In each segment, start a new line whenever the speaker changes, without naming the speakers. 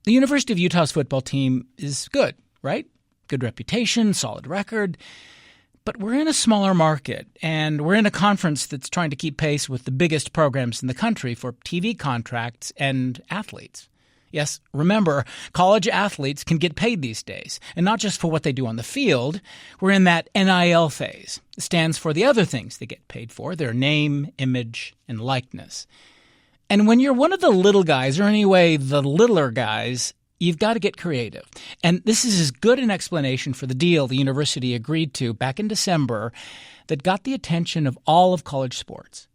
The University of Utah's football team is good, right? Good reputation, solid record. But we're in a smaller market, and we're in a conference that's trying to keep pace with the biggest programs in the country for TV contracts and athletes. Yes, remember, college athletes can get paid these days, and not just for what they do on the field. We're in that NIL phase. It stands for the other things they get paid for, their name, image, and likeness. And when you're one of the little guys, or anyway, the littler guys, you've got to get creative. And this is as good an explanation for the deal the university agreed to back in December that got the attention of all of college sports.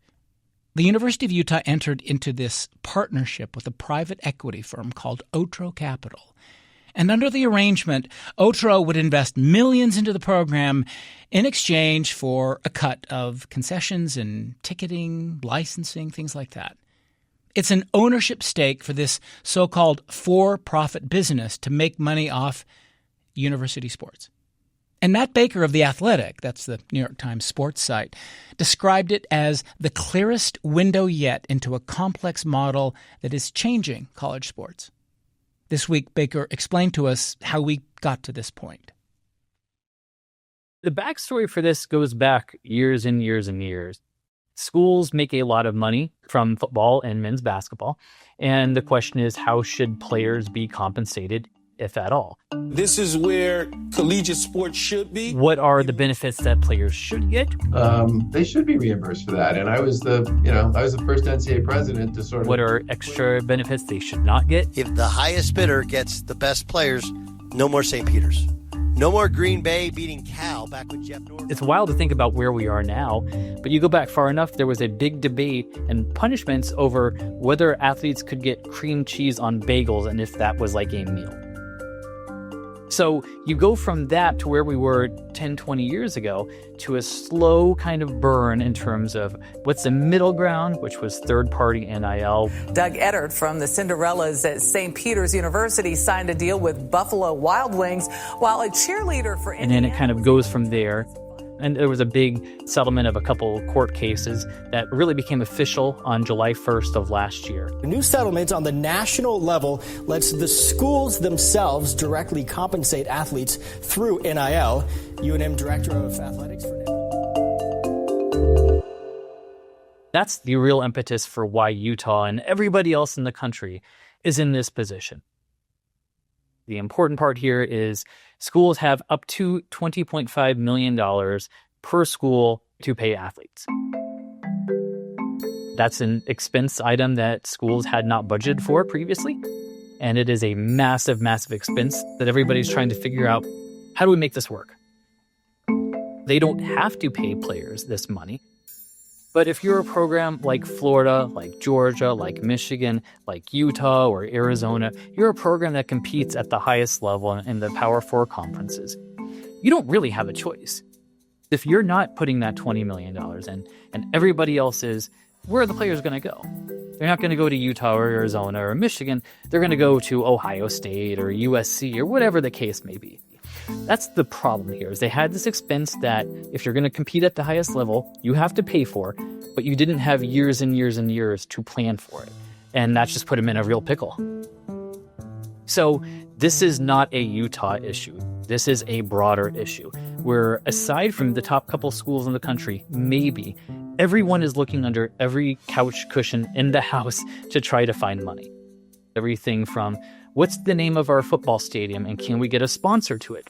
The University of Utah entered into this partnership with a private equity firm called Otro Capital. And under the arrangement, Otro would invest millions into the program in exchange for a cut of concessions and ticketing, licensing, things like that. It's an ownership stake for this so-called for-profit business to make money off university sports. And Matt Baker of The Athletic, that's the New York Times sports site, described it as the clearest window yet into a complex model that is changing college sports. This week, Baker explained to us how we got to this point.
The backstory for this goes back years and years and years. Schools make a lot of money from football and men's basketball. And the question is, how should players be compensated, if at all?
This is where collegiate sports should be.
What are the benefits that players should get?
They should be reimbursed for that. And I was the first NCAA president to sort of...
What are extra benefits they should not get?
If the highest bidder gets the best players, no more St. Peter's. No more Green Bay beating Cal back with Jeff Norton.
It's wild to think about where we are now, but you go back far enough, there was a big debate and punishments over whether athletes could get cream cheese on bagels and if that was like a meal. So you go from that to where we were 10, 20 years ago to a slow kind of burn in terms of what's the middle ground, which was third-party NIL.
Doug Eddard from the Cinderellas at St. Peter's University signed a deal with Buffalo Wild Wings, while a cheerleader for
And then it kind of goes from there. And there was a big settlement of a couple court cases that really became official on July 1st of last year.
A new settlement on the national level lets the schools themselves directly compensate athletes through NIL. UNM Director of Athletics for
That's the real impetus for why Utah and everybody else in the country is in this position. The important part here is schools have up to $20.5 million per school to pay athletes. That's an expense item that schools had not budgeted for previously. And it is a massive, massive expense that everybody's trying to figure out, how do we make this work? They don't have to pay players this money. But if you're a program like Florida, like Georgia, like Michigan, like Utah or Arizona, you're a program that competes at the highest level in the Power Four conferences. You don't really have a choice. If you're not putting that $20 million in, and everybody else is, where are the players going to go? They're not going to go to Utah or Arizona or Michigan. They're going to go to Ohio State or USC or whatever the case may be. That's the problem here, is they had this expense that if you're going to compete at the highest level, you have to pay for, but you didn't have years and years and years to plan for it. And that's just put them in a real pickle. So this is not a Utah issue. This is a broader issue where, aside from the top couple schools in the country, maybe everyone is looking under every couch cushion in the house to try to find money. Everything from, what's the name of our football stadium and can we get a sponsor to it?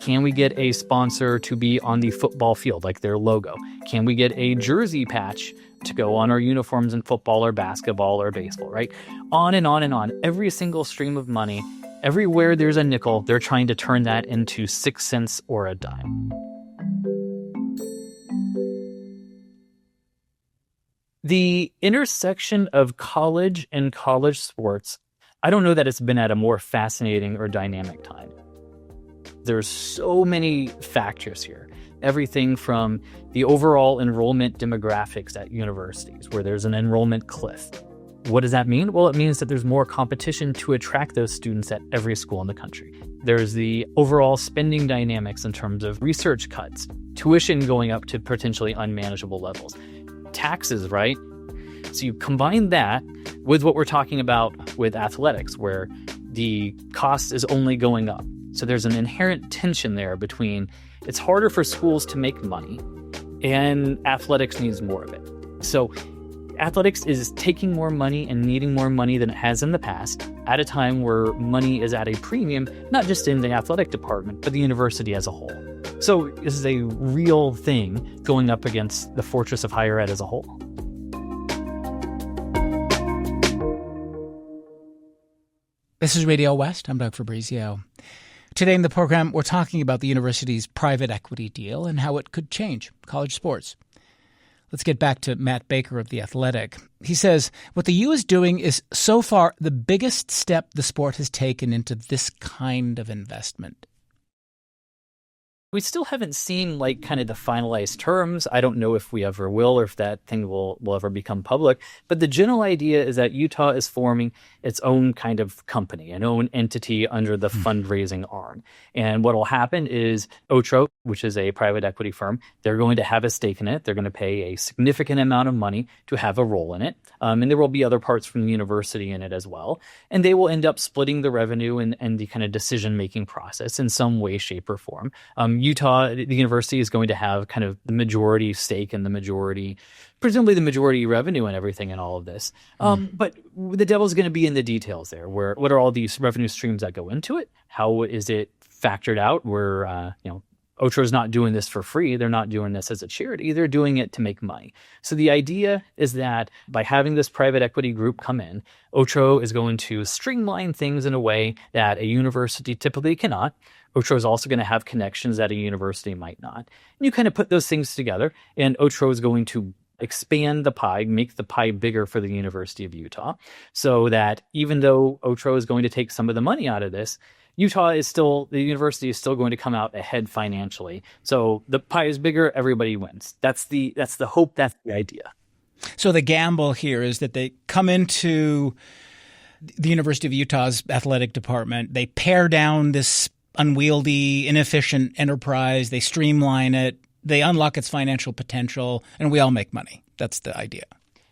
Can we get a sponsor to be on the football field, like their logo? Can we get a jersey patch to go on our uniforms in football or basketball or baseball, right? On and on and on. Every single stream of money, everywhere there's a nickel, they're trying to turn that into 6 cents or a dime. The intersection of college and college sports, I don't know that it's been at a more fascinating or dynamic time. There's so many factors here. Everything from the overall enrollment demographics at universities, where there's an enrollment cliff. What does that mean? Well, it means that there's more competition to attract those students at every school in the country. There's the overall spending dynamics in terms of research cuts, tuition going up to potentially unmanageable levels, taxes, right? So you combine that with what we're talking about with athletics, where the cost is only going up. So there's an inherent tension there between it's harder for schools to make money and athletics needs more of it. So athletics is taking more money and needing more money than it has in the past at a time where money is at a premium, not just in the athletic department, but the university as a whole. So this is a real thing going up against the fortress of higher ed as a whole.
This is Radio West. I'm Doug Fabrizio. Today in the program, we're talking about the university's private equity deal and how it could change college sports. Let's get back to Matt Baker of The Athletic. He says, what the U is doing is so far the biggest step the sport has taken into this kind of investment.
We still haven't seen kind of the finalized terms. I don't know if we ever will or if that thing will ever become public. But the general idea is that Utah is forming its own kind of company, an own entity under the fundraising arm. And what will happen is Otro, which is a private equity firm, they're going to have a stake in it. They're going to pay a significant amount of money to have a role in it. And there will be other parts from the university in it as well. And they will end up splitting the revenue and the kind of decision-making process in some way, shape, or form. Utah, the university is going to have kind of the majority stake and presumably the majority revenue and everything in all of this. But the devil's going to be in the details there. What are all these revenue streams that go into it? How is it factored out? Where, Otro's not doing this for free. They're not doing this as a charity. They're doing it to make money. So the idea is that by having this private equity group come in, Otro is going to streamline things in a way that a university typically cannot. Otro is also going to have connections that a university might not. And you kind of put those things together, and Otro is going to expand the pie, make the pie bigger for the University of Utah, so that even though Otro is going to take some of the money out of this, the university is still going to come out ahead financially. So the pie is bigger, everybody wins. That's the hope, that's the idea.
So the gamble here is that they come into the University of Utah's athletic department, they pare down this unwieldy, inefficient enterprise, they streamline it, they unlock its financial potential, and we all make money. That's the idea.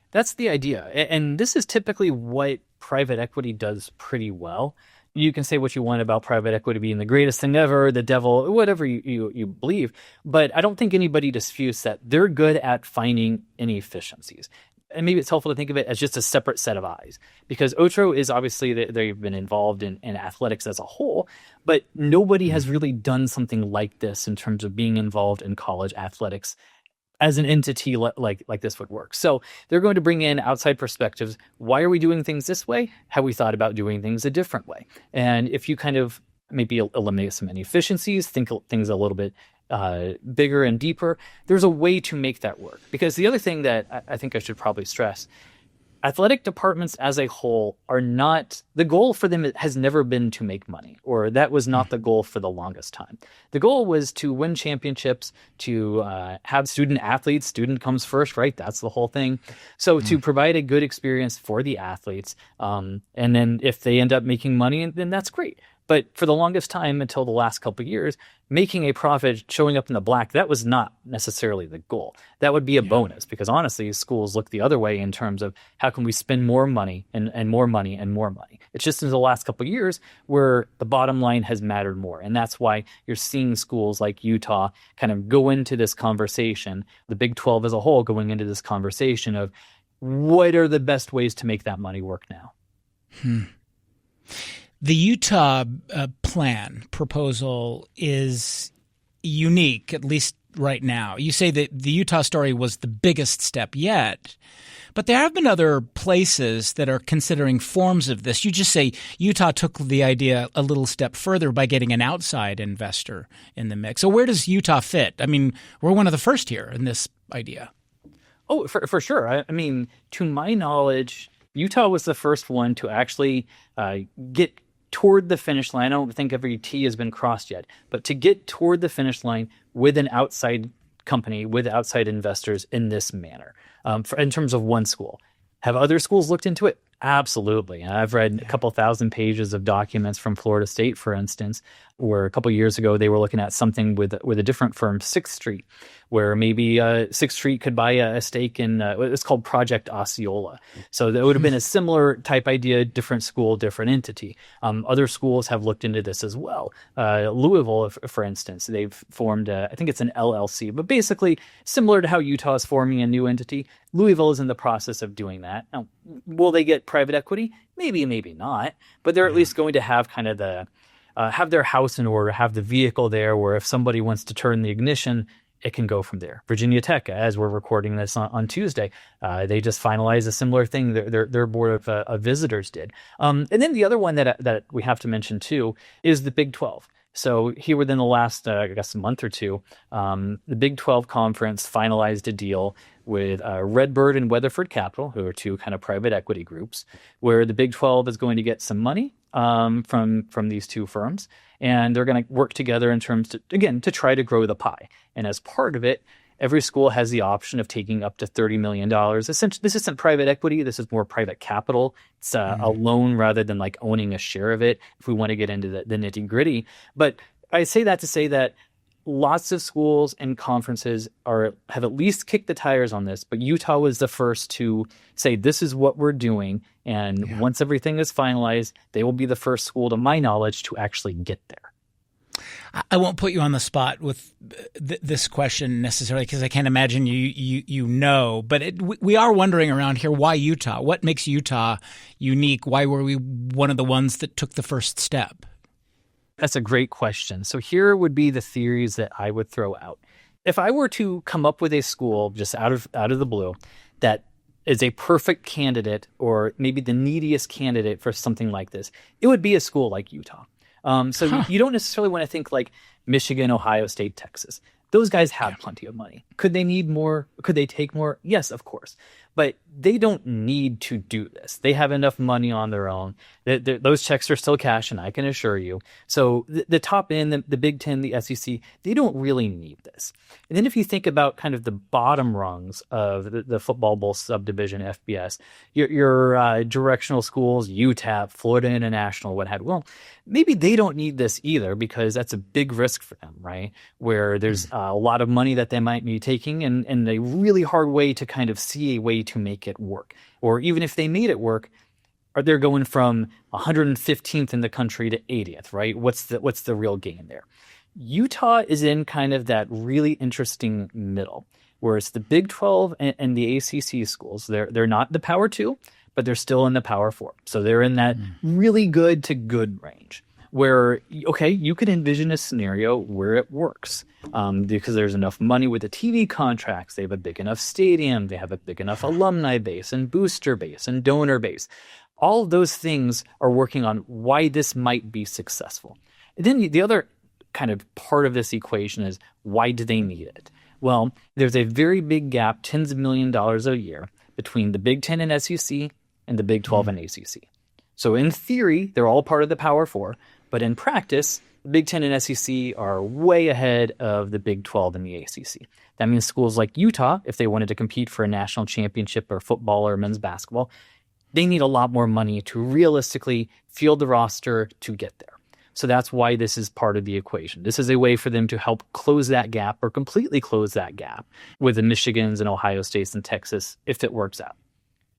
That's the idea. And this is typically what private equity does pretty well. You can say what you want about private equity being the greatest thing ever, the devil, whatever you believe, but I don't think anybody disputes that they're good at finding inefficiencies. And maybe it's helpful to think of it as just a separate set of eyes, because Otro is obviously, they've been involved in athletics as a whole, but nobody has really done something like this in terms of being involved in college athletics as an entity like this would work. So they're going to bring in outside perspectives. Why are we doing things this way? Have we thought about doing things a different way? And if you kind of maybe eliminate some inefficiencies, think things a little bit bigger and deeper, there's a way to make that work. Because the other thing that I think I should probably stress, athletic departments as a whole are not, the goal for them has never been to make money, or that was not the goal for the longest time. The goal was to win championships, to have student athletes. Student comes first, right? That's the whole thing. So to provide a good experience for the athletes, and then if they end up making money, then that's great. But for the longest time, until the last couple of years, making a profit, showing up in the black, that was not necessarily the goal. That would be a bonus, because honestly, schools look the other way in terms of how can we spend more money and more money and more money. It's just in the last couple of years where the bottom line has mattered more. And that's why you're seeing schools like Utah kind of go into this conversation, the Big 12 as a whole going into this conversation of what are the best ways to make that money work now.
The Utah proposal is unique, at least right now. You say that the Utah story was the biggest step yet, but there have been other places that are considering forms of this. You just say Utah took the idea a little step further by getting an outside investor in the mix. So where does Utah fit? I mean, we're one of the first here in this idea.
Oh, for sure. I mean, to my knowledge, Utah was the first one to actually get toward the finish line. I don't think every T has been crossed yet, but to get toward the finish line with an outside company, with outside investors in this manner, in terms of one school. Have other schools looked into it? Absolutely. I've read a couple thousand pages of documents from Florida State, for instance, where a couple of years ago they were looking at something with a different firm, 6th Street. where maybe 6th Street could buy a stake in it's called Project Osceola. So that would have been a similar type idea, different school, different entity. Other schools have looked into this as well. Louisville, for instance, they've formed, I think it's an LLC, but basically similar to how Utah is forming a new entity. Louisville is in the process of doing that. Now, will they get private equity? Maybe, maybe not, but they're at least going to have kind of have their house in order, have the vehicle there where if somebody wants to turn the ignition, it can go from there. Virginia Tech, as we're recording this on Tuesday, they just finalized a similar thing. Their board of visitors did. And then the other one that we have to mention too is the Big 12. So here within the last, I guess, month or two, the Big 12 Conference finalized a deal with Redbird and Weatherford Capital, who are two kind of private equity groups, where the Big 12 is going to get some money from these two firms, and they're going to work together in terms to try to grow the pie. And as part of it, every school has the option of taking up to $30 million. Essentially, this isn't private equity. This is more private capital. It's a loan rather than like owning a share of it, if we want to get into the nitty gritty. But I say that to say that lots of schools and conferences have at least kicked the tires on this, but Utah was the first to say, this is what we're doing. And once everything is finalized, they will be the first school, to my knowledge, to actually get there.
I won't put you on the spot with this question necessarily, because I can't imagine you know. But we are wondering around here, why Utah? What makes Utah unique? Why were we one of the ones that took the first step?
That's a great question. So here would be the theories that I would throw out. If I were to come up with a school just out of the blue that is a perfect candidate, or maybe the neediest candidate for something like this, it would be a school like Utah. You don't necessarily want to think like Michigan, Ohio State, Texas. Those guys have plenty of money. Could they need more? Could they take more? Yes, of course. But they don't need to do this. They have enough money on their own. Those checks are still cashing, I can assure you. So the top end, the Big Ten, the SEC, they don't really need this. And then if you think about kind of the bottom rungs of the football bowl subdivision, FBS, your directional schools, UTEP, Florida International, what have you. Well, maybe they don't need this either, because that's a big risk for them, right? Where there's a lot of money that they might be taking, and a really hard way to kind of see a way to make it work. Or even if they made it work, are they going from 115th in the country to 80th, right? What's the real gain there? Utah is in kind of that really interesting middle, where it's the Big 12 and the ACC schools. They're not the Power 2, but they're still in the Power 4. So they're in that really good to good range, where, okay, you could envision a scenario where it works because there's enough money with the TV contracts. They have a big enough stadium. They have a big enough alumni base and booster base and donor base. All of those things are working on why this might be successful. And then the other kind of part of this equation is, why do they need it? Well, there's a very big gap, tens of millions of dollars a year, between the Big Ten and SEC and the Big 12 and ACC. So in theory, they're all part of the Power 4, but in practice, the Big Ten and SEC are way ahead of the Big 12 and the ACC. That means schools like Utah, if they wanted to compete for a national championship or football or men's basketball, they need a lot more money to realistically field the roster to get there. So that's why this is part of the equation. This is a way for them to help close that gap, or completely close that gap, with the Michigans and Ohio States and Texas, if it works out.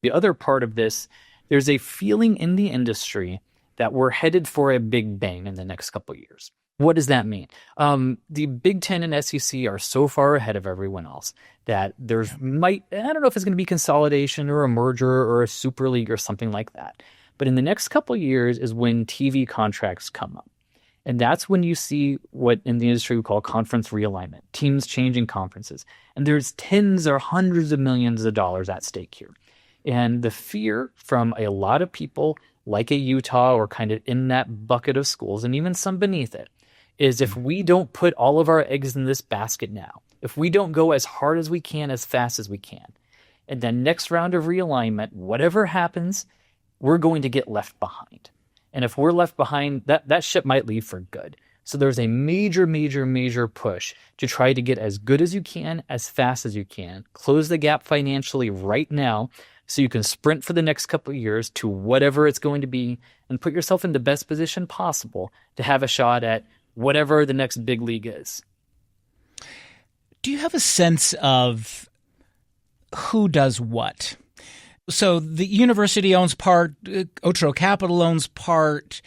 The other part of this, there's a feeling in the industry that we're headed for a big bang in the next couple of years. What does that mean? The Big Ten and SEC are so far ahead of everyone else that I don't know if it's going to be consolidation or a merger or a super league or something like that. But in the next couple of years is when TV contracts come up. And that's when you see what in the industry we call conference realignment, teams changing conferences. And there's tens or hundreds of millions of dollars at stake here. And the fear from a lot of people like a Utah, or kind of in that bucket of schools, and even some beneath it, is if we don't put all of our eggs in this basket now, if we don't go as hard as we can, as fast as we can, and then next round of realignment, whatever happens, we're going to get left behind. And if we're left behind, that ship might leave for good. So there's a major, major, major push to try to get as good as you can, as fast as you can, close the gap financially right now, so you can sprint for the next couple of years to whatever it's going to be, and put yourself in the best position possible to have a shot at whatever the next big league is.
Do you have a sense of who does what? So the university owns part, Otro Capital owns part.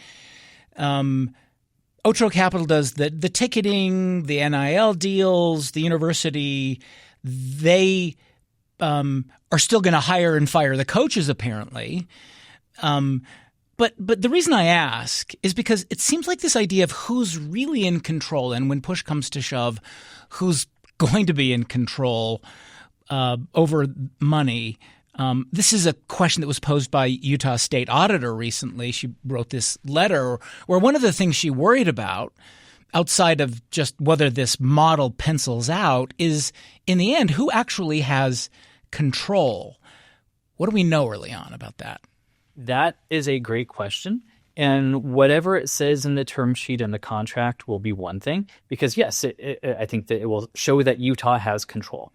Otro Capital does the ticketing, the NIL deals. The university, they are still going to hire and fire the coaches, apparently. But the reason I ask is because it seems like this idea of who's really in control, and when push comes to shove, who's going to be in control over money. This is a question that was posed by Utah State Auditor recently. She wrote this letter where one of the things she worried about, outside of just whether this model pencils out, is in the end who actually has control. What do we know early on about that?
That is a great question. And whatever it says in the term sheet and the contract will be one thing, because yes, I think that it will show that Utah has control.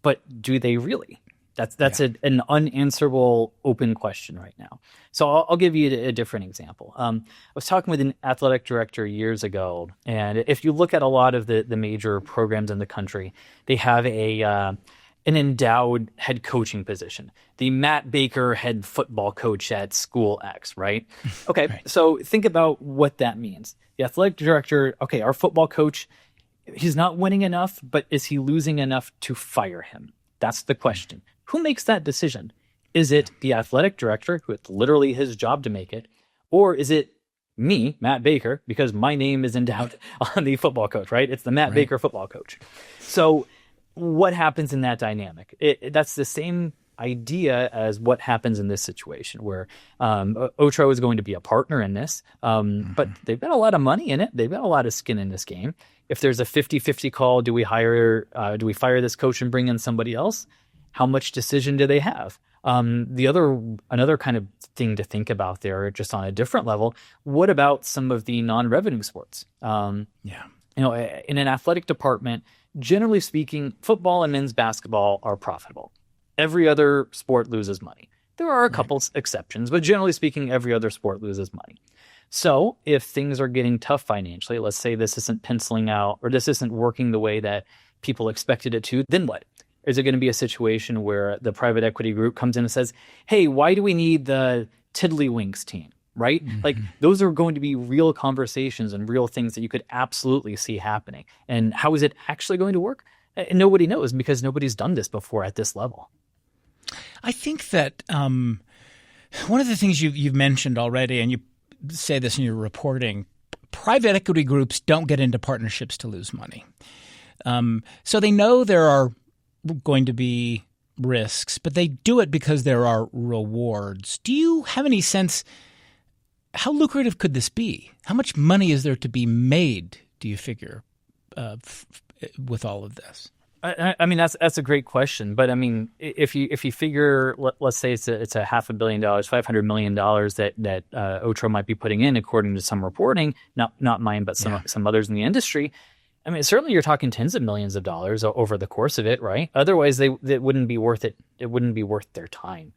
But do they really? That's an unanswerable open question right now. So I'll give you a different example. I was talking with an athletic director years ago, and if you look at a lot of the major programs in the country, they have an endowed head coaching position. The Matt Baker head football coach at school X, right? Okay, right. So think about what that means. The athletic director, okay, our football coach, he's not winning enough, but is he losing enough to fire him? That's the question. Who makes that decision? Is it the athletic director, who it's literally his job to make it, or is it me, Matt Baker, because my name is endowed on the football coach, right? It's the Matt Baker football coach. So what happens in that dynamic? That's the same idea as what happens in this situation where Otro is going to be a partner in this, but they've got a lot of money in it. They've got a lot of skin in this game. If there's a 50-50 call, do we fire this coach and bring in somebody else? How much decision do they have? Another kind of thing to think about there, just on a different level, what about some of the non-revenue sports? In an athletic department, generally speaking, football and men's basketball are profitable. Every other sport loses money. There are a couple exceptions, but generally speaking, every other sport loses money. So if things are getting tough financially, let's say this isn't penciling out or this isn't working the way that people expected it to, then what? Is it going to be a situation where the private equity group comes in and says, hey, why do we need the Tiddlywinks team? Right? Like those are going to be real conversations and real things that you could absolutely see happening. And how is it actually going to work? And nobody knows because nobody's done this before at this level.
I think that one of the things you've mentioned already, and you say this in your reporting, private equity groups don't get into partnerships to lose money. So they know there are going to be risks, but they do it because there are rewards. Do you have any sense, how lucrative could this be? How much money is there to be made, do you figure, with all of this?
I mean, that's a great question. But I mean, if you figure, let's say it's a $500 million, $500 million that Otro might be putting in, according to some reporting, not mine, but some others in the industry. I mean, certainly you're talking tens of millions of dollars over the course of it, right? Otherwise, it wouldn't be worth it. It wouldn't be worth their time.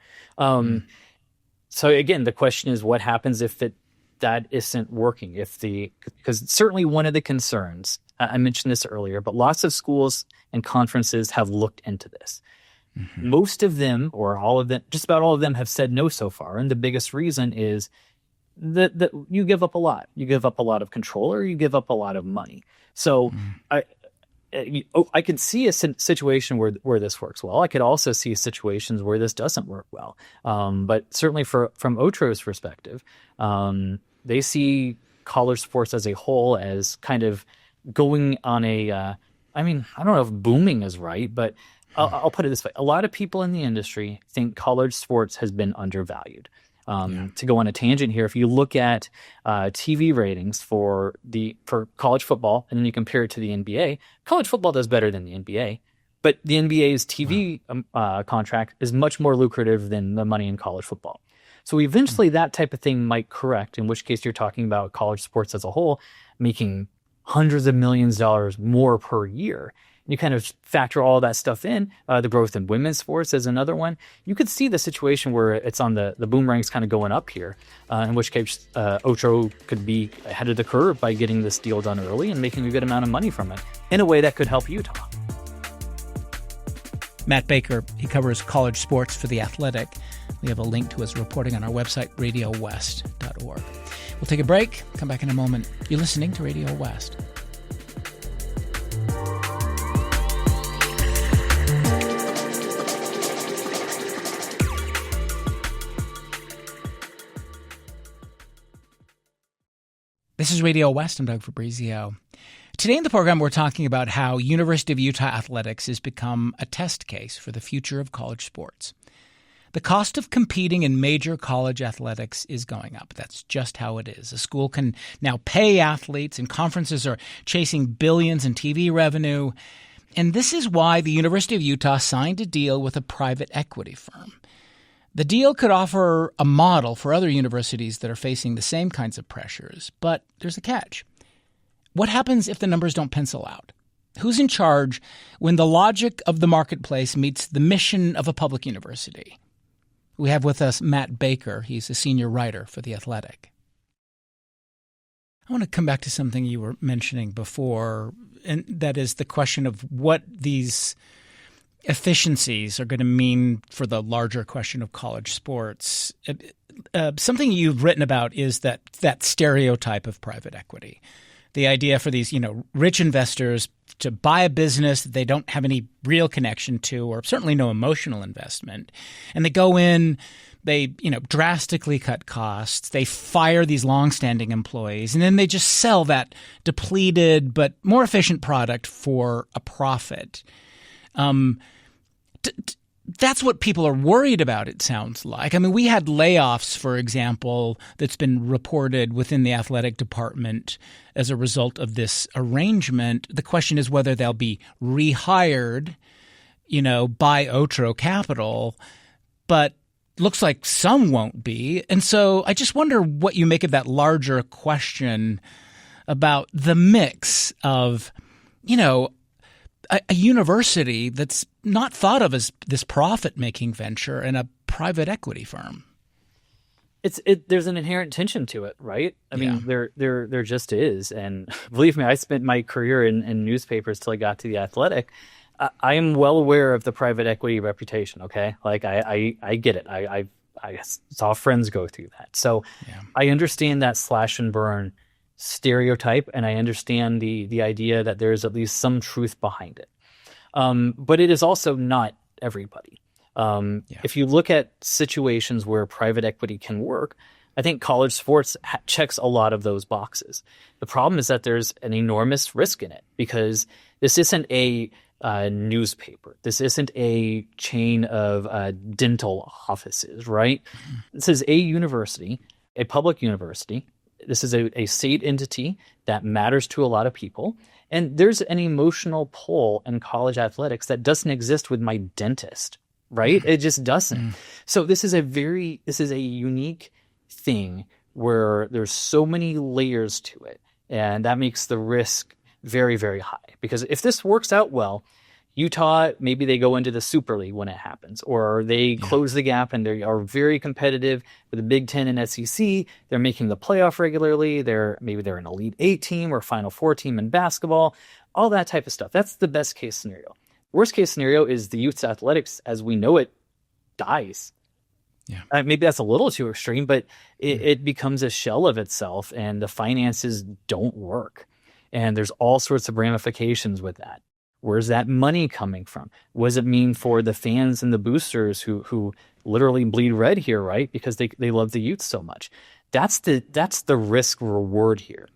So again, the question is, what happens if that isn't working? Because certainly one of the concerns, I mentioned this earlier, but lots of schools and conferences have looked into this. Most of them, or all of them, just about all of them, have said no so far, and the biggest reason is that you give up a lot. You give up a lot of control, or you give up a lot of money. So I could see a situation where this works well. I could also see situations where this doesn't work well. But certainly from Otro's perspective, they see college sports as a whole as kind of going on a I mean, I don't know if booming is right, but I'll put it this way. A lot of people in the industry think college sports has been undervalued. To go on a tangent here, if you look at TV ratings for college football and then you compare it to the NBA, college football does better than the NBA, but the NBA's TV contract is much more lucrative than the money in college football. So eventually that type of thing might correct, in which case you're talking about college sports as a whole making hundreds of millions of dollars more per year. You kind of factor all that stuff in. The growth in women's sports is another one. You could see the situation where it's on the boomerang's kind of going up here, in which case Otro could be ahead of the curve by getting this deal done early and making a good amount of money from it in a way that could help Utah.
Matt Baker, he covers college sports for The Athletic. We have a link to his reporting on our website, radiowest.org. We'll take a break, come back in a moment. You're listening to Radio West. This is Radio West. I'm Doug Fabrizio. Today in the program, we're talking about how University of Utah athletics has become a test case for the future of college sports. The cost of competing in major college athletics is going up. That's just how it is. A school can now pay athletes, and conferences are chasing billions in TV revenue. And this is why the University of Utah signed a deal with a private equity firm. The deal could offer a model for other universities that are facing the same kinds of pressures, but there's a catch. What happens if the numbers don't pencil out? Who's in charge when the logic of the marketplace meets the mission of a public university? We have with us Matt Baker. He's a senior writer for The Athletic. I want to come back to something you were mentioning before, and that is the question of what these efficiencies are going to mean for the larger question of college sports. Something you've written about is that stereotype of private equity. The idea for these, rich investors to buy a business that they don't have any real connection to, or certainly no emotional investment. And they go in, they, drastically cut costs. They fire these longstanding employees, and then they just sell that depleted but more efficient product for a profit. That's what people are worried about, it sounds like. I mean, we had layoffs, for example, that's been reported within the athletic department as a result of this arrangement. The question is whether they'll be rehired, by Otro Capital, but looks like some won't be. And so I just wonder what you make of that larger question about the mix of, a university that's not thought of as this profit-making venture and a private equity firm.
There's an inherent tension to it, right? I mean, there just is. And believe me, I spent my career in newspapers till I got to The Athletic. I am well aware of the private equity reputation, okay? Like, I get it. I saw friends go through that. So I understand that slash and burn stereotype, and I understand the idea that there is at least some truth behind it. But it is also not everybody. If you look at situations where private equity can work, I think college sports checks a lot of those boxes. The problem is that there's an enormous risk in it, because this isn't a newspaper. This isn't a chain of dental offices, right? This is a university, a public university. This is a state entity that matters to a lot of people. And there's an emotional pull in college athletics that doesn't exist with my dentist, right? It just doesn't. So this is a unique thing where there's so many layers to it. And that makes the risk very, very high. Because if this works out well, Utah, maybe they go into the Super League when it happens, or they close the gap and they are very competitive with the Big Ten and SEC. They're making the playoff regularly. Maybe they're an Elite Eight team or Final Four team in basketball, all that type of stuff. That's the best case scenario. Worst case scenario is the youth athletics as we know it dies. Maybe that's a little too extreme, but it becomes a shell of itself and the finances don't work. And there's all sorts of ramifications with that. Where's that money coming from? What does it mean for the fans and the boosters who literally bleed red here, right? Because they love the youth so much. That's the risk reward here.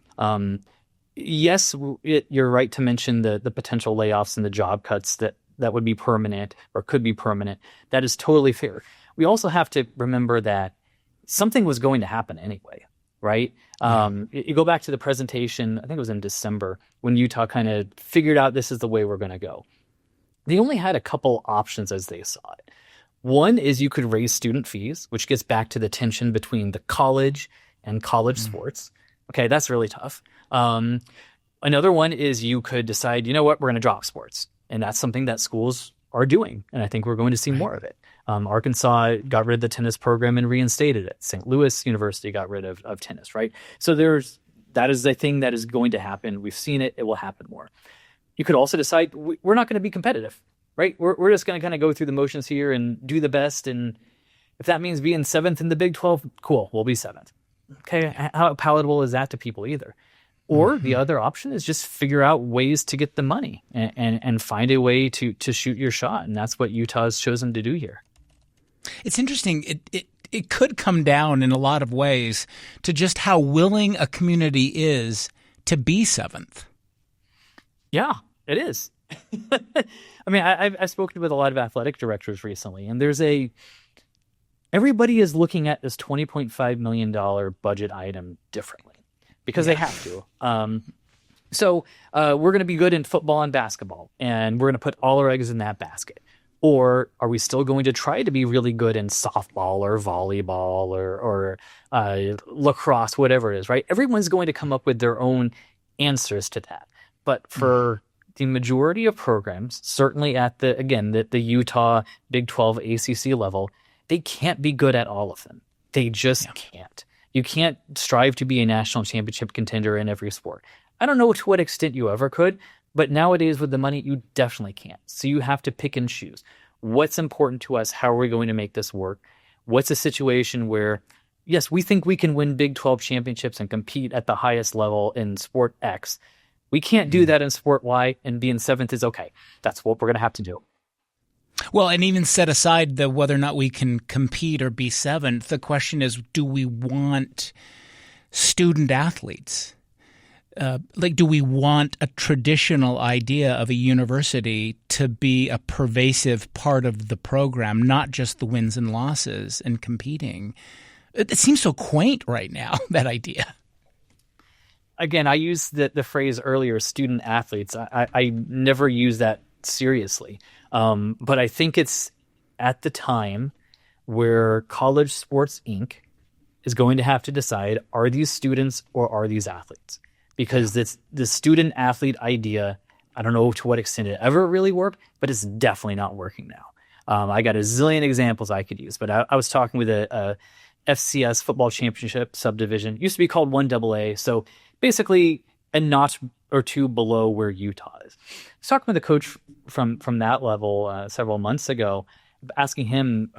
Yes, you're right to mention the potential layoffs and the job cuts that would be permanent or could be permanent. That is totally fair. We also have to remember that something was going to happen anyway, right? You go back to the presentation, I think it was in December, when Utah kind of figured out this is the way we're going to go. They only had a couple options as they saw it. One is you could raise student fees, which gets back to the tension between the college and college sports. Okay, that's really tough. Another one is you could decide, you know what, we're going to drop sports. And that's something that schools are doing. And I think we're going to see more of it. Arkansas got rid of the tennis program and reinstated it. St. Louis University got rid of tennis, right? So that is a thing that is going to happen. We've seen it. It will happen more. You could also decide we're not going to be competitive. right? We're just going to kind of go through the motions here and do the best. And if that means being 7th in the Big 12, cool, we'll be 7th. Okay, how palatable is that to people either? Or the other option is just figure out ways to get the money and find a way to shoot your shot. And that's what Utah has chosen to do here.
It's interesting. It could come down in a lot of ways to just how willing a community is to be 7th.
Yeah, it is. I mean, I've spoken with a lot of athletic directors recently, and everybody is looking at this $20.5 million budget item differently because they have to. So we're going to be good in football and basketball, and we're going to put all our eggs in that basket. Or are we still going to try to be really good in softball or volleyball or lacrosse, whatever it is, right? Everyone's going to come up with their own answers to that. But for the majority of programs, certainly at the Utah Big 12 ACC level, they can't be good at all of them. They just can't. You can't strive to be a national championship contender in every sport. I don't know to what extent you ever could, but nowadays with the money, you definitely can't. So you have to pick and choose. What's important to us? How are we going to make this work? What's a situation where, yes, we think we can win Big 12 championships and compete at the highest level in sport X. We can't do that in sport Y, and being 7th is okay. That's what we're going to have to do.
Well, and even set aside the whether or not we can compete or be 7th, the question is, do we want student athletes? Do we want a traditional idea of a university to be a pervasive part of the program, not just the wins and losses and competing? It seems so quaint right now, that idea.
Again, I used the phrase earlier, student athletes. I never use that seriously. But I think it's at the time where College Sports Inc. is going to have to decide, are these students or are these athletes? Because the student athlete idea, I don't know to what extent it ever really worked, but it's definitely not working now. I got a zillion examples I could use, but I was talking with a FCS football championship subdivision. It used to be called 1AA, so basically a notch or two below where Utah is. I was talking with a coach from that level several months ago, asking him,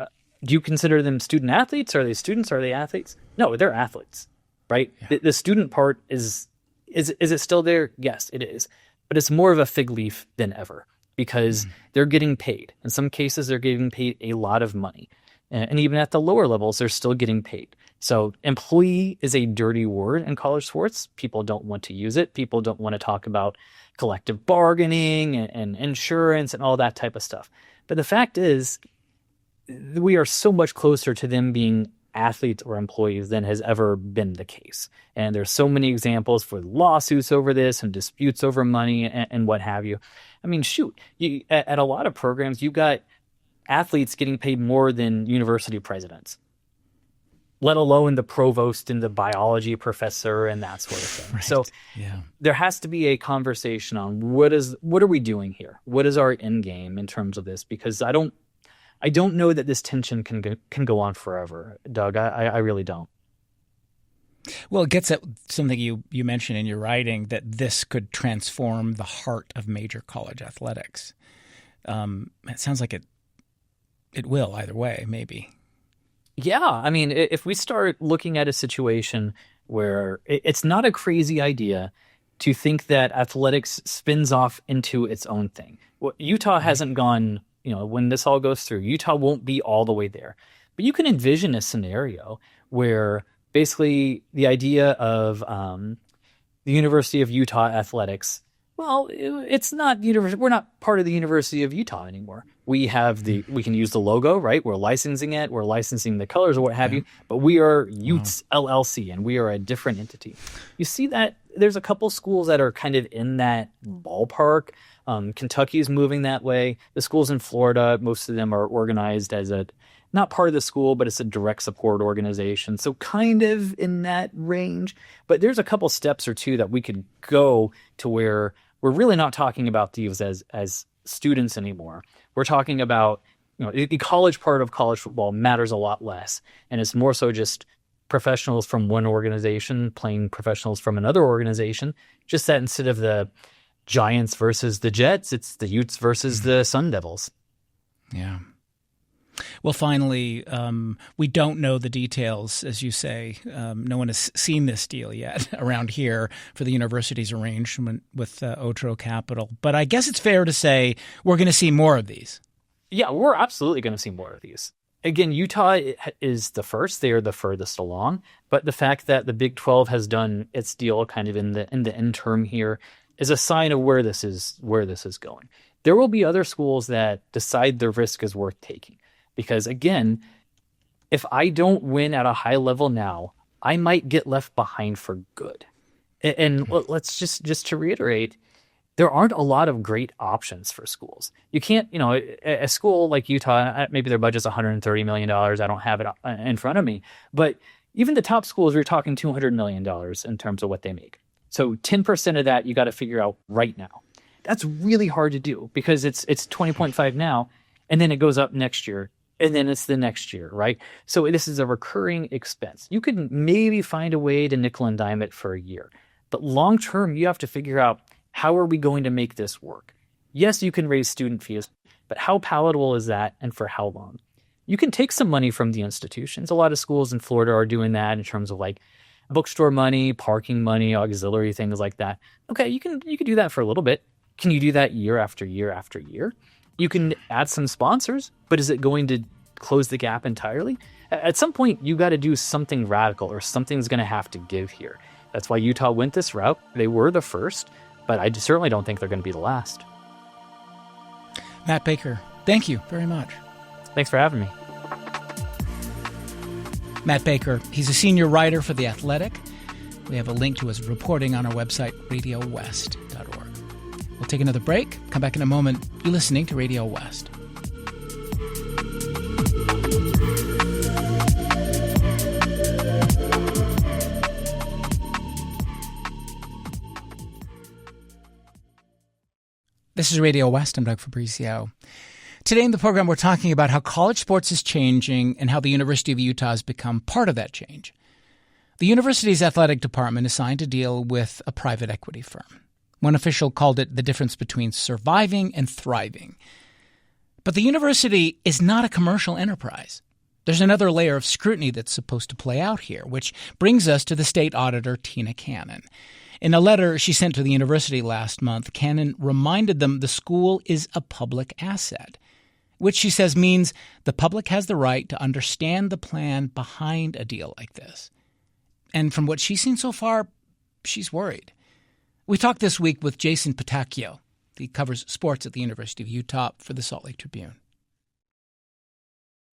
do you consider them student athletes? Are they students? Are they athletes? No, they're athletes, right? Yeah. The student part is it still there? Yes, it is. But it's more of a fig leaf than ever because they're getting paid. In some cases, they're getting paid a lot of money. And even at the lower levels, they're still getting paid. So employee is a dirty word in college sports. People don't want to use it. People don't want to talk about collective bargaining and insurance and all that type of stuff. But the fact is, we are so much closer to them being athletes or employees than has ever been the case. And there's so many examples for lawsuits over this and disputes over money and what have you. I mean, shoot, at a lot of programs, you've got athletes getting paid more than university presidents, let alone the provost and the biology professor and that sort of thing. Right. So there has to be a conversation on what are we doing here? What is our end game in terms of this? Because I don't know that this tension can go on forever, Doug. I really don't.
Well, it gets at something you mentioned in your writing, that this could transform the heart of major college athletics. It sounds like it will either way, maybe.
Yeah. I mean, if we start looking at a situation where it's not a crazy idea to think that athletics spins off into its own thing. Well, Utah hasn't gone, when this all goes through, Utah won't be all the way there. But you can envision a scenario where basically the idea of the University of Utah athletics, well, it's not university. We're not part of the University of Utah anymore. We can use the logo, right? We're licensing it. We're licensing the colors or what have you. But we are Utes LLC, and we are a different entity. You see that there's a couple schools that are kind of in that ballpark. Kentucky's moving that way. The schools in Florida, most of them are organized as not part of the school, but it's a direct support organization. So kind of in that range. But there's a couple steps or two that we could go to where we're really not talking about these as students anymore. We're talking about, the college part of college football matters a lot less. And it's more so just professionals from one organization playing professionals from another organization. Just that instead of the Giants versus the Jets. It's the Utes versus the Sun Devils.
Yeah. Well, finally, we don't know the details, as you say. No one has seen this deal yet around here for the university's arrangement with Otro Capital. But I guess it's fair to say we're going to see more of these.
Yeah, we're absolutely going to see more of these. Again, Utah is the first. They are the furthest along. But the fact that the Big 12 has done its deal kind of in the interim here is a sign of where this is going. There will be other schools that decide the risk is worth taking. Because again, if I don't win at a high level now, I might get left behind for good. And let's just to reiterate, there aren't a lot of great options for schools. You can't, a school like Utah, maybe their budget's $130 million. I don't have it in front of me. But even the top schools, we're talking $200 million in terms of what they make. So 10% of that, you got to figure out right now. That's really hard to do because it's 20.5 now, and then it goes up next year. And then it's the next year, right? So this is a recurring expense. You could maybe find a way to nickel and dime it for a year. But long term, you have to figure out, how are we going to make this work? Yes, you can raise student fees, but how palatable is that and for how long? You can take some money from the institutions. A lot of schools in Florida are doing that in terms of like bookstore money, parking money, auxiliary things like that. Okay, you can do that for a little bit. Can you do that year after year after year? You can add some sponsors, but is it going to close the gap entirely? At some point, you got to do something radical or something's going to have to give here. That's why Utah went this route. They were the first, but I certainly don't think they're going to be the last.
Matt Baker, thank you very much.
Thanks for having me.
Matt Baker, he's a senior writer for The Athletic. We have a link to his reporting on our website, RadioWest.org. We'll take another break, come back in a moment. You're listening to Radio West. This is Radio West. I'm Doug Fabrizio. Today in the program, we're talking about how college sports is changing and how the University of Utah has become part of that change. The university's athletic department is signed to deal with a private equity firm. One official called it the difference between surviving and thriving. But the university is not a commercial enterprise. There's another layer of scrutiny that's supposed to play out here, which brings us to the state auditor, Tina Cannon. In a letter she sent to the university last month, Cannon reminded them the school is a public asset, which she says means the public has the right to understand the plan behind a deal like this. And from what she's seen so far, she's worried. We talked this week with Jason Patacchio. He covers sports at the University of Utah for the Salt Lake Tribune.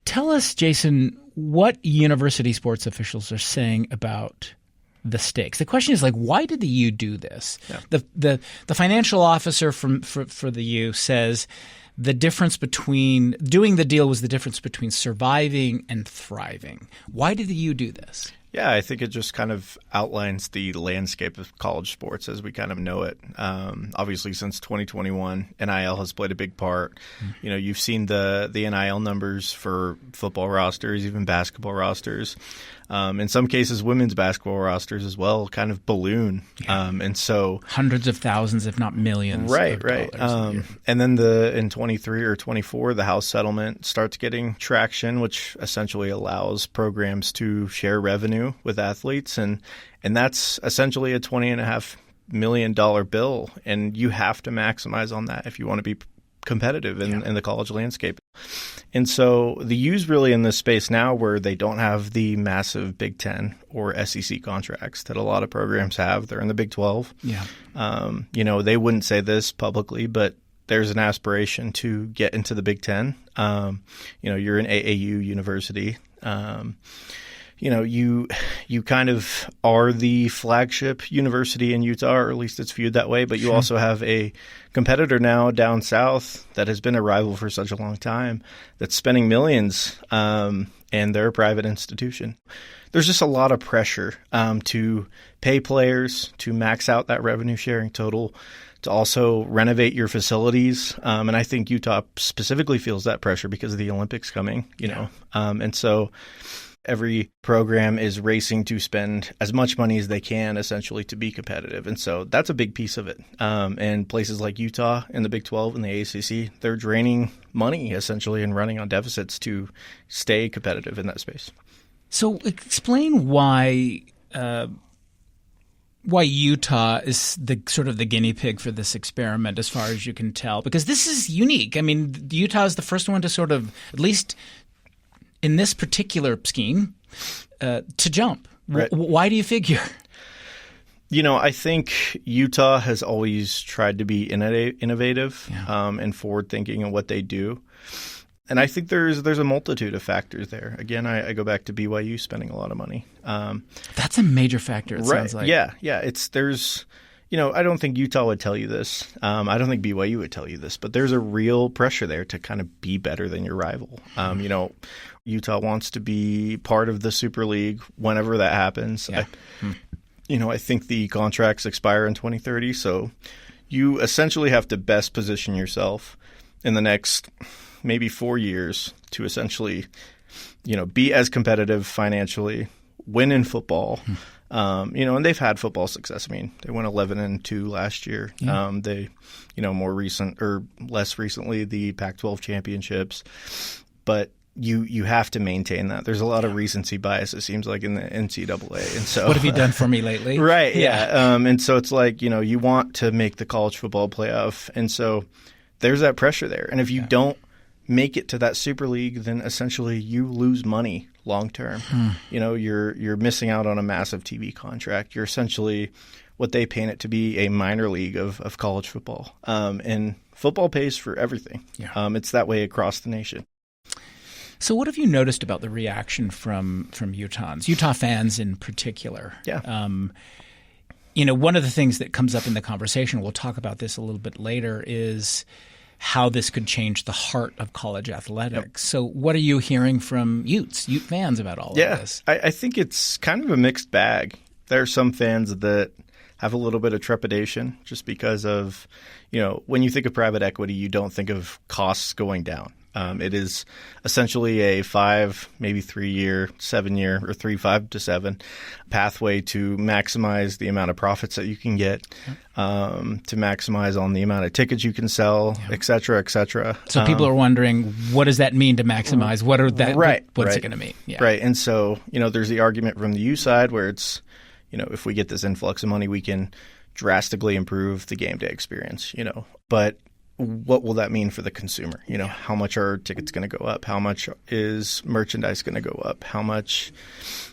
Tell us, Jason, what university sports officials are saying about the stakes. The question is, why did the U do this? Yeah. The financial officer for the U says the difference between doing the deal was the difference between surviving and thriving. Why did the U do this?
Yeah, I think it just kind of outlines the landscape of college sports as we kind of know it. Obviously, since 2021, NIL has played a big part. Mm-hmm. You've seen the NIL numbers for football rosters, even basketball rosters. In some cases, women's basketball rosters as well kind of balloon. Yeah. And so
hundreds of thousands, if not millions.
Right. And then in 23 or 24, the House settlement starts getting traction, which essentially allows programs to share revenue with athletes. And that's essentially a $20.5 million bill. And you have to maximize on that if you want to be competitive in the college landscape. And so the U's really in this space now where they don't have the massive Big Ten or SEC contracts that a lot of programs have. They're in the Big 12. Yeah. They wouldn't say this publicly, but there's an aspiration to get into the Big Ten. You're an AAU university. You kind of are the flagship university in Utah, or at least it's viewed that way. But you also have a competitor now down south that has been a rival for such a long time that's spending millions, and they're a private institution. There's just a lot of pressure to pay players, to max out that revenue sharing total, to also renovate your facilities. And I think Utah specifically feels that pressure because of the Olympics coming, and so Every program is racing to spend as much money as they can, essentially, to be competitive. And so that's a big piece of it. And places like Utah in the Big 12 and the ACC, they're draining money, essentially, and running on deficits to stay competitive in that space.
So explain why Utah is the sort of the guinea pig for this experiment, as far as you can tell, because this is unique. I mean, Utah is the first one to sort of, at least in this particular scheme, to jump.
Right.
Why do you figure?
I think Utah has always tried to be innovative and forward-thinking in what they do. And I think there's a multitude of factors there. Again, I go back to BYU spending a lot of money.
That's a major factor, it sounds like.
Yeah. I don't think Utah would tell you this. I don't think BYU would tell you this, but there's a real pressure there to kind of be better than your rival. Utah wants to be part of the Super League whenever that happens.
Yeah.
I think the contracts expire in 2030, so you essentially have to best position yourself in the next maybe 4 years to essentially, be as competitive financially, win in football. And they've had football success. I mean, they went 11-2 last year.
Yeah.
They, more recent or less recently, the Pac-12 championships. But you have to maintain that. There's a lot of recency bias, it seems like, in the NCAA. And so,
what have you done for me lately?
Right. Yeah. And so it's like, you want to make the college football playoff. And so there's that pressure there. And if you don't make it to that Super League, then essentially you lose money long term. You're missing out on a massive TV contract. You're essentially what they paint it to be, a minor league of college football. And football pays for everything. Yeah. It's that way across the nation.
So what have you noticed about the reaction from Utahns, Utah fans in particular?
Yeah.
One of the things that comes up in the conversation, we'll talk about this a little bit later, is how this could change the heart of college athletics. Yep. So what are you hearing from Ute fans about all of this?
I think it's kind of a mixed bag. There are some fans that have a little bit of trepidation just because of, when you think of private equity, you don't think of costs going down. It is essentially a 5, maybe 3-year, 7-year, or 5 to 7 pathway to maximize the amount of profits that you can get, to maximize on the amount of tickets you can sell, et cetera, et cetera.
So people are wondering, what does that mean to maximize? What's it going to mean? Yeah.
Right. And so, there's the argument from the U side where it's, if we get this influx of money, we can drastically improve the game day experience, but what will that mean for the consumer? How much are tickets going to go up? How much is merchandise going to go up? How much,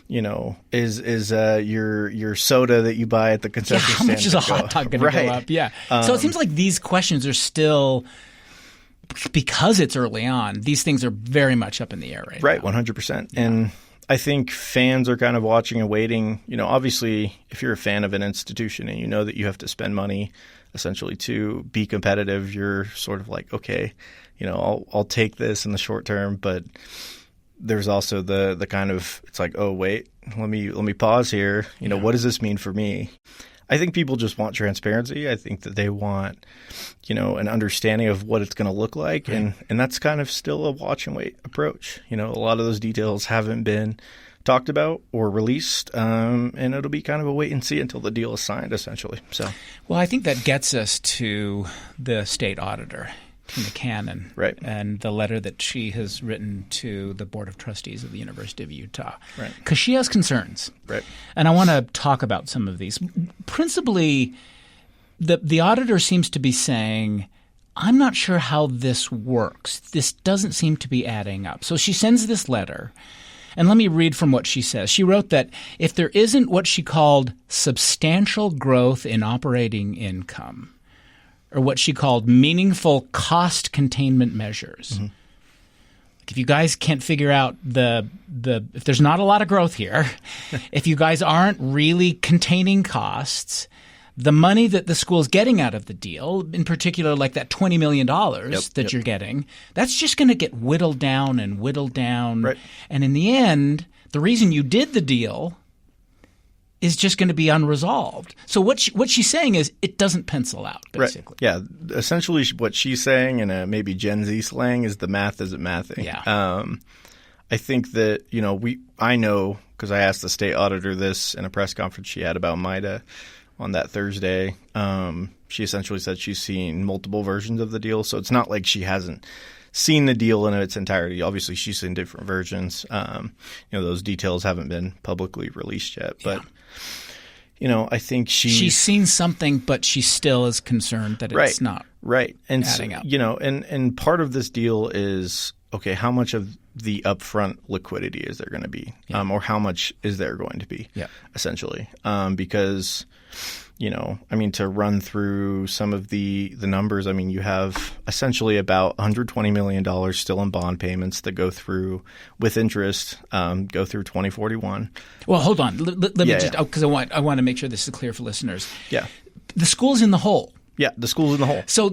is your soda that you buy at the concession stand?
How much is a hot dog going to go up? Yeah. So it seems like these questions are still, because it's early on, these things are very much up in the air right now.
100%. Yeah. And I think fans are kind of watching and waiting. Obviously, if you're a fan of an institution and you know that you have to spend money essentially to be competitive, you're sort of like, okay, I'll take this in the short term, but there's also the kind of, it's like, oh wait, let me pause here. What does this mean for me? I think people just want transparency. I think that they want, an understanding of what it's going to look like, and that's kind of still a watch and wait approach. A lot of those details haven't been talked about or released, and it'll be kind of a wait and see until the deal is signed, essentially. So,
well, I think that gets us to the state auditor, Tina Cannon,
right,
and the letter that she has written to the Board of Trustees of the University of Utah,
right,
because she has concerns,
right,
and I want to talk about some of these. Principally, the auditor seems to be saying, I'm not sure how this works. This doesn't seem to be adding up. So she sends this letter. And let me read from what she says. She wrote that if there isn't what she called substantial growth in operating income, or what she called meaningful cost containment measures, if you guys can't figure out if there's not a lot of growth here, if you guys aren't really containing costs, the money that the school's getting out of the deal, in particular like that $20 million you're getting, that's just going to get whittled down and whittled down.
Right.
And in the end, the reason you did the deal is just going to be unresolved. So what she's saying is it doesn't pencil out, basically.
Right. Yeah. Essentially what she's saying in a maybe Gen Z slang is the math isn't mathing.
Yeah.
I think that, I know because I asked the state auditor this in a press conference she had about MIDA on that Thursday. She essentially said she's seen multiple versions of the deal. So it's not like she hasn't seen the deal in its entirety. Obviously, she's seen different versions. Those details haven't been publicly released yet. But, I think
she's seen something, but she still is concerned that it's not
and
adding up.
And part of this deal is, okay, how much of the upfront liquidity is there going to be, or how much is there going to be, essentially, because to run through some of the numbers, you have essentially about $120 million still in bond payments that go through with interest, go through 2041.
Well, hold on. Let me just because I want to make sure this is clear for listeners.
Yeah,
the school's in the hole.
Yeah, the school's in the hole.
So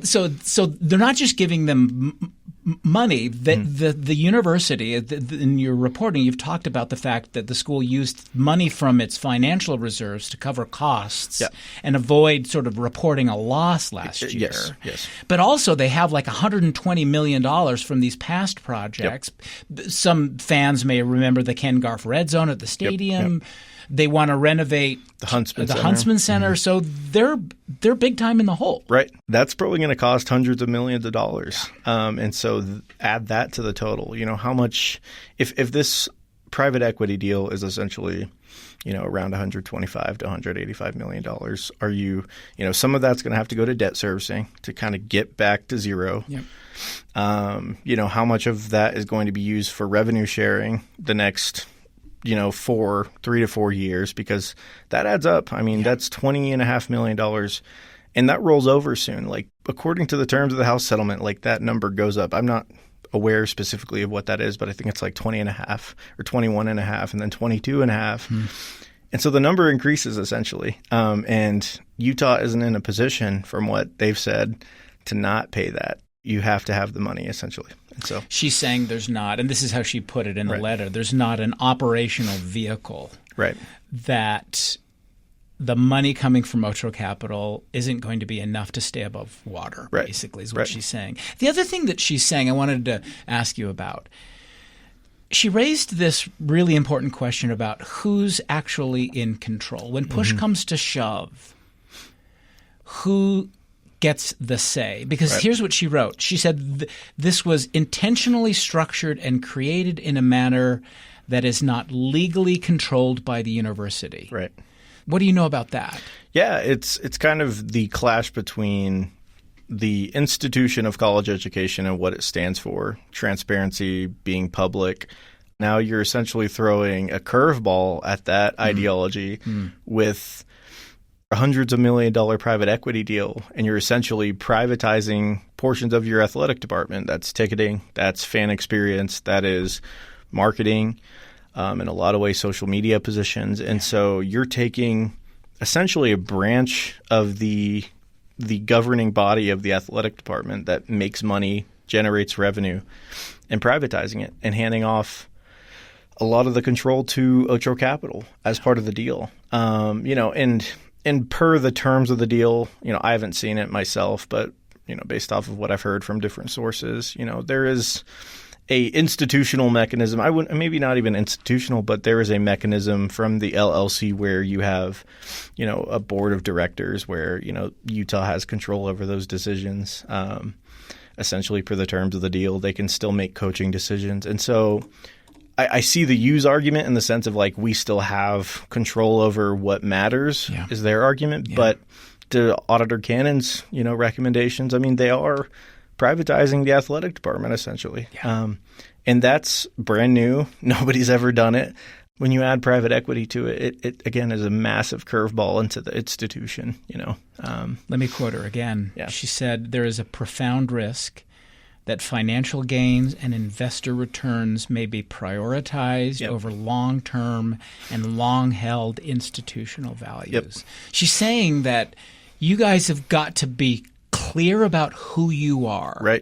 they're not just giving them money. The university, in your reporting, you've talked about the fact that the school used money from its financial reserves to cover costs and avoid sort of reporting a loss last year.
Yes.
But also they have like $120 million from these past projects. Yep. Some fans may remember the Ken Garff Red Zone at the stadium. Yep. They want to renovate the Huntsman Center. So they're big time in the hole.
Right. That's probably going to cost hundreds of millions of dollars. And so add that to the total. How much if this private equity deal is essentially, around $125 to $185 million, are you some of that's going to have to go to debt servicing to kind of get back to zero.
Yep.
How much of that is going to be used for revenue sharing the next 3 to 4 years, because that adds up. That's $20.5 million, and that rolls over soon. Like, according to the terms of the House settlement, like that number goes up. I'm not aware specifically of what that is, but I think it's like 20.5 or 21.5 and then 22.5. And so the number increases essentially. And Utah isn't in a position, from what they've said, to not pay that. You have to have the money essentially. And so
she's saying there's not, and this is how she put it in the letter, there's not an operational vehicle that the money coming from Otro Capital isn't going to be enough to stay above water, basically, is what she's saying. The other thing that she's saying I wanted to ask you about, she raised this really important question about who's actually in control. When push comes to shove, who gets the say? Because here's what she wrote. She said this was intentionally structured and created in a manner that is not legally controlled by the university.
Right.
What do you know about that?
Yeah, it's kind of the clash between the institution of college education and what it stands for, transparency, being public. Now you're essentially throwing a curveball at that ideology with hundreds of $1 million private equity deal, and you're essentially privatizing portions of your athletic department. That's ticketing, that's fan experience, that is marketing, in a lot of ways social media positions. And so you're taking essentially a branch of the governing body of the athletic department that makes money, generates revenue, and privatizing it and handing off a lot of the control to Otro Capital as part of the deal. And per the terms of the deal, I haven't seen it myself, but, based off of what I've heard from different sources, there is a institutional mechanism. I wouldn't, maybe not even institutional, but there is a mechanism from the LLC where you have, a board of directors where, Utah has control over those decisions. Essentially, per the terms of the deal, they can still make coaching decisions. And so I see the use argument in the sense of like we still have control over what matters is their argument. But to Auditor Cannon's, recommendations, they are privatizing the athletic department essentially. And that's brand new. Nobody's ever done it. When you add private equity to it, it again is a massive curveball into the institution,
Let me quote her again.
Yeah.
She said, "There is a profound risk that financial gains and investor returns may be prioritized over long-term and long-held institutional values." She's saying that you guys have got to be clear about who you are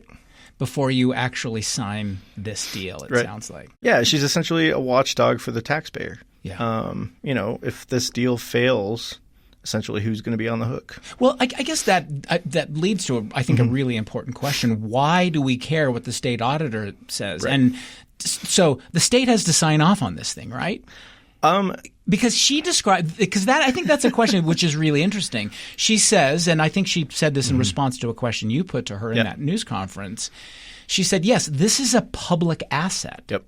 before you actually sign this deal, it sounds like.
Yeah, she's essentially a watchdog for the taxpayer.
Yeah.
If this deal fails, essentially who's going to be on the hook?
Well, I guess that leads to, I think, a really important question. Why do we care what the state auditor says? And So the state has to sign off on this thing, right? Because she described – because I think that's a question which is really interesting. She says – and I think she said this in response to a question you put to her in that news conference. She said, yes, this is a public asset.
Yep.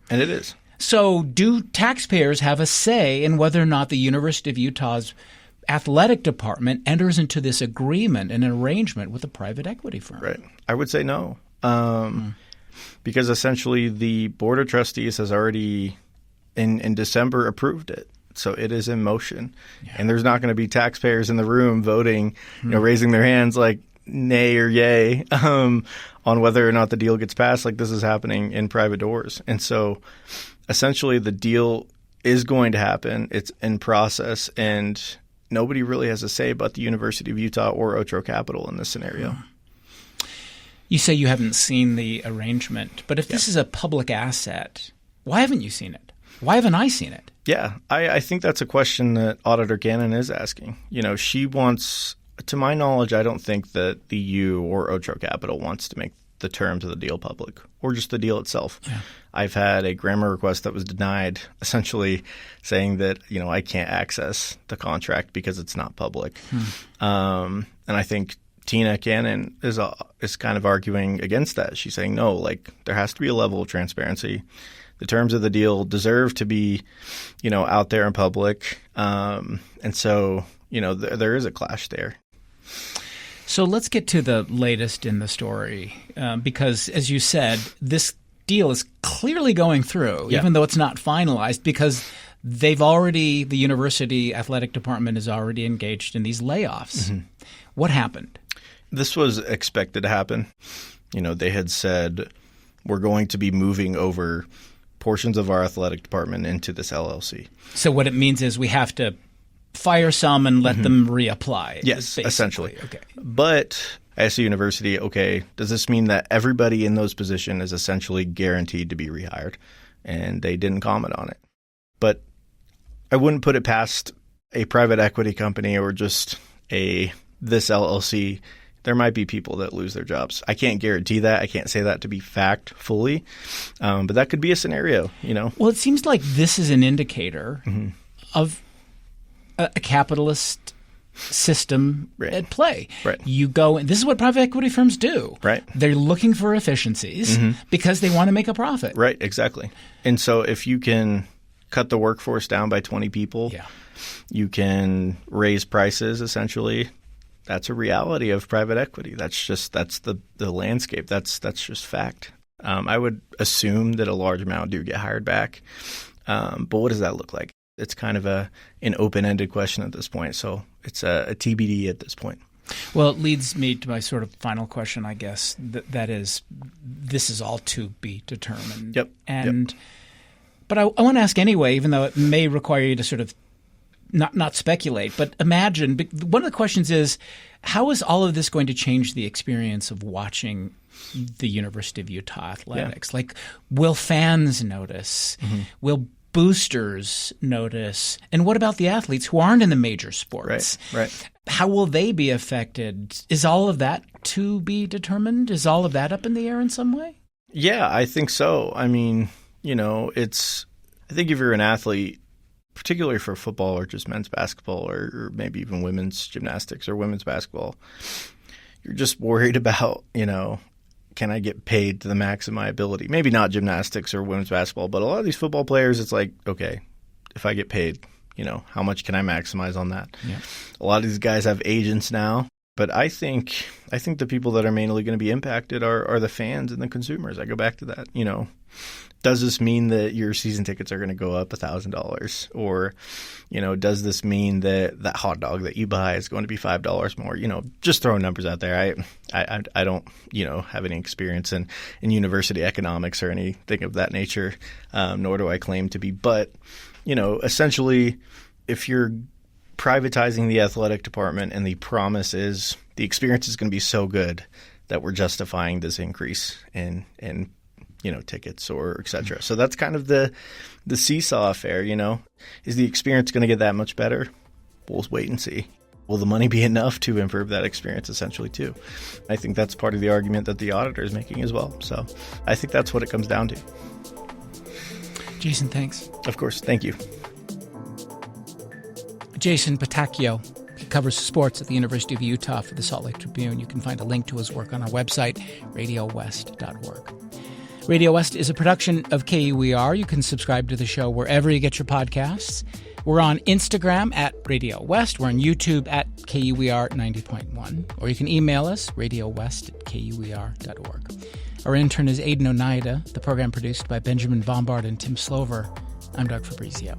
And it is.
So do taxpayers have a say in whether or not the University of Utah's athletic department enters into this agreement and an arrangement with a private equity firm?
Right. I would say no. Because essentially the Board of Trustees has already in December approved it. So it is in motion. Yeah. And there's not going to be taxpayers in the room voting, raising their hands like nay or yay on whether or not the deal gets passed. Like this is happening in private doors. And so essentially the deal is going to happen. It's in process. And nobody really has a say but the University of Utah or Otro Capital in this scenario.
You say you haven't seen the arrangement, but if this is a public asset, why haven't you seen it? Why haven't I seen it?
Yeah, I think that's a question that Auditor Gannon is asking. She wants, to my knowledge, I don't think that the U or Otro Capital wants to make the terms of the deal public or just the deal itself. Yeah. I've had a grammar request that was denied, essentially saying that, I can't access the contract because it's not public. And I think Tina Cannon is kind of arguing against that. She's saying, no, there has to be a level of transparency. The terms of the deal deserve to be, out there in public. And so, there is a clash there.
So let's get to the latest in the story because, as you said, this deal is clearly going through, even though it's not finalized, because the university athletic department is already engaged in these layoffs. Mm-hmm. What happened?
This was expected to happen. They had said we're going to be moving over portions of our athletic department into this LLC.
So what it means is we have to fire some and let them reapply.
Yes,
basically.
Essentially.
Okay.
But I asked the university, does this mean that everybody in those positions is essentially guaranteed to be rehired? And they didn't comment on it. But I wouldn't put it past a private equity company or just this LLC. There might be people that lose their jobs. I can't guarantee that. I can't say that to be fact fully. But that could be a scenario,
Well, it seems like this is an indicator of a capitalist system at play.
Right.
You go – this is what private equity firms do.
Right.
They're looking for efficiencies because they want to make a profit.
Right, exactly. And so if you can cut the workforce down by 20 people, you can raise prices essentially. That's a reality of private equity. That's the landscape. That's just fact. I would assume that a large amount do get hired back. But what does that look like? It's kind of an open-ended question at this point. So it's a TBD at this point.
Well, it leads me to my sort of final question, I guess. That is, this is all to be determined.
Yep.
But I want to ask anyway, even though it may require you to sort of not speculate, but imagine. One of the questions is, how is all of this going to change the experience of watching the University of Utah athletics?
Yeah.
Will fans notice? Will boosters notice? And what about the athletes who aren't in the major sports?
Right.
How will they be affected? Is all of that to be determined? Is all of that up in the air in some way?
Yeah, I think so. I mean, I think if you're an athlete, particularly for football or just men's basketball or maybe even women's gymnastics or women's basketball, you're just worried about, can I get paid to the max of my ability? Maybe not gymnastics or women's basketball, but a lot of these football players, it's like, okay, if I get paid, how much can I maximize on that? Yeah. A lot of these guys have agents now, but I think the people that are mainly going to be impacted are the fans and the consumers. I go back to that, Does this mean that your season tickets are going to go up $1,000? Or, does this mean that that hot dog that you buy is going to be $5 more? Just throwing numbers out there. I don't, have any experience in university economics or anything of that nature, nor do I claim to be. But, essentially, if you're privatizing the athletic department and the promise is the experience is going to be so good that we're justifying this increase in tickets or et cetera. So that's kind of the seesaw affair, Is the experience going to get that much better? We'll wait and see. will the money be enough to improve that experience essentially too? I think that's part of the argument that the auditor is making as well. So I think that's what it comes down to.
Jason, thanks.
Of course. Thank you. Jason
Patacchio. He covers sports at the University of Utah for the Salt Lake Tribune. You can find a link to his work on our website, radiowest.org. Radio West is a production of KUER. You can subscribe to the show wherever you get your podcasts. We're on Instagram at Radio West. We're on YouTube at KUER 90.1. Or you can email us, radiowest@kuer.org. Our intern is Aidan Oneida. The program produced by Benjamin Bombard and Tim Slover. I'm Doug Fabrizio.